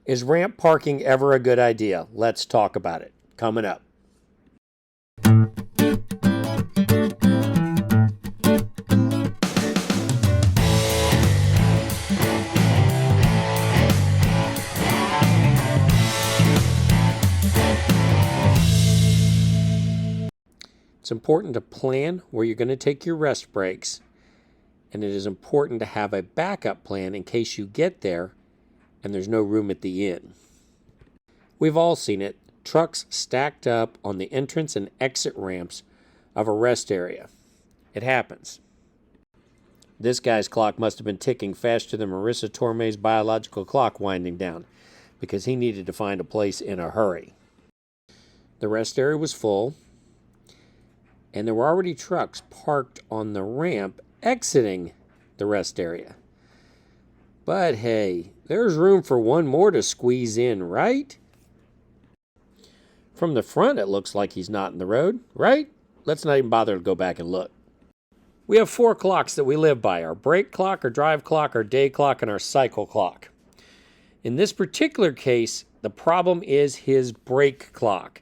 Is ramp parking ever a good idea? Let's talk about it. Coming up. It's important to plan where you're going to take your rest breaks, and it is important to have a backup plan in case you get there and there's no room at the inn. We've all seen it, trucks stacked up on the entrance and exit ramps of a rest area. It happens. This guy's clock must have been ticking faster than Marissa Torme's biological clock winding down, because he needed to find a place in a hurry. The rest area was full, and there were already trucks parked on the ramp exiting the rest area. But hey, there's room for one more to squeeze in, right? From the front, it looks like he's not in the road, right? Let's not even bother to go back and look. We have 4 clocks that we live by: our brake clock, our drive clock, our day clock, and our cycle clock. In this particular case, the problem is his brake clock,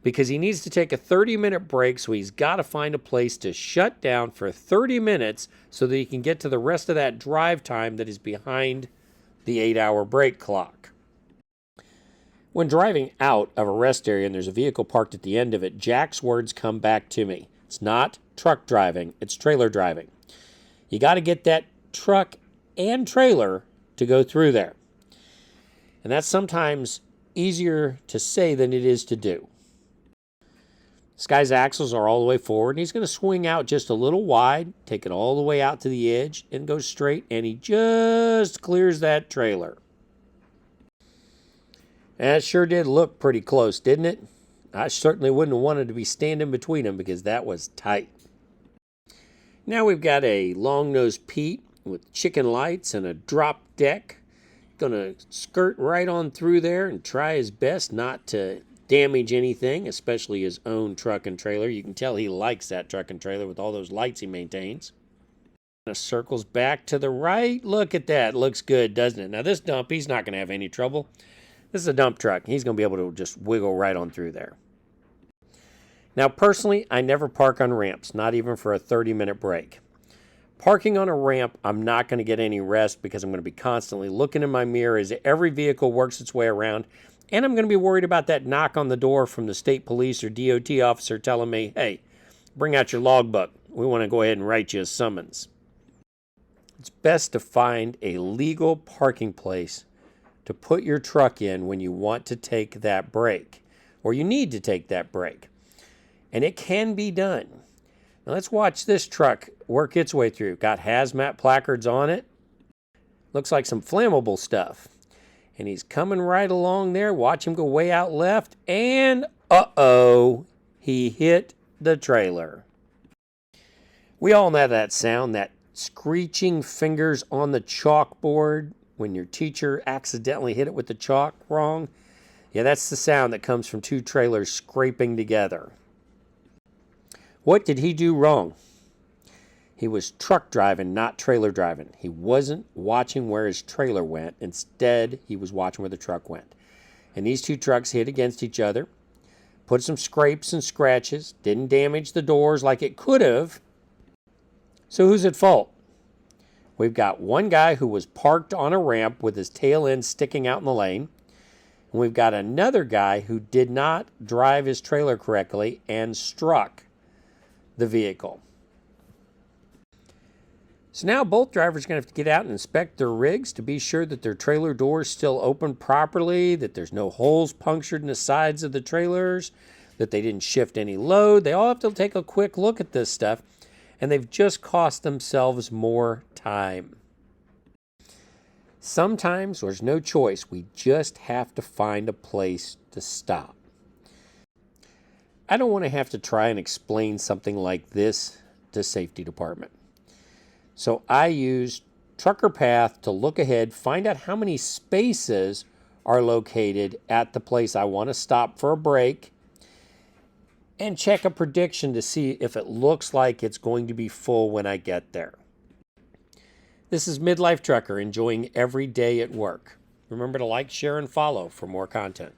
because he needs to take a 30-minute break, so he's got to find a place to shut down for 30 minutes so that he can get to the rest of that drive time that is behind the 8-hour brake clock. When driving out of a rest area and there's a vehicle parked at the end of it, Jack's words come back to me. It's not truck driving, it's trailer driving. You got to get that truck and trailer to go through there. And that's sometimes easier to say than it is to do. This guy's axles are all the way forward, and he's going to swing out just a little wide, take it all the way out to the edge, and go straight, and he just clears that trailer. That sure did look pretty close, didn't it? I certainly wouldn't have wanted to be standing between them, because that was tight. Now we've got a long-nosed Pete with chicken lights and a drop deck. Going to skirt right on through there and try his best not to damage anything, especially his own truck and trailer. You can tell he likes that truck and trailer with all those lights he maintains. Circles back to the right. Look at that. Looks good, doesn't it? Now this dump, he's not going to have any trouble. This is a dump truck. He's going to be able to just wiggle right on through there. Now personally, I never park on ramps, not even for a 30-minute break. Parking on a ramp, I'm not going to get any rest, because I'm going to be constantly looking in my mirror as every vehicle works its way around. And I'm going to be worried about that knock on the door from the state police or DOT officer telling me, hey, bring out your logbook. We want to go ahead and write you a summons. It's best to find a legal parking place to put your truck in when you want to take that break, or you need to take that break. And it can be done. Now let's watch this truck work its way through. Got hazmat placards on it. Looks like some flammable stuff. And he's coming right along there. Watch him go way out left. And, uh-oh, he hit the trailer. We all know that sound, that screeching fingers on the chalkboard when your teacher accidentally hit it with the chalk wrong. Yeah, that's the sound that comes from 2 trailers scraping together. What did he do wrong? He was truck driving, not trailer driving. He wasn't watching where his trailer went. Instead, he was watching where the truck went. And these 2 trucks hit against each other, put some scrapes and scratches, didn't damage the doors like it could have. So who's at fault? We've got one guy who was parked on a ramp with his tail end sticking out in the lane. And we've got another guy who did not drive his trailer correctly and struck the vehicle. So now both drivers are going to have to get out and inspect their rigs to be sure that their trailer doors still open properly, that there's no holes punctured in the sides of the trailers, that they didn't shift any load. They all have to take a quick look at this stuff, and they've just cost themselves more time. Sometimes there's no choice. We just have to find a place to stop. I don't want to have to try and explain something like this to safety department. So I use Trucker Path to look ahead, find out how many spaces are located at the place I want to stop for a break, and check a prediction to see if it looks like it's going to be full when I get there. This is Midlife Trucker, enjoying every day at work. Remember to like, share, and follow for more content.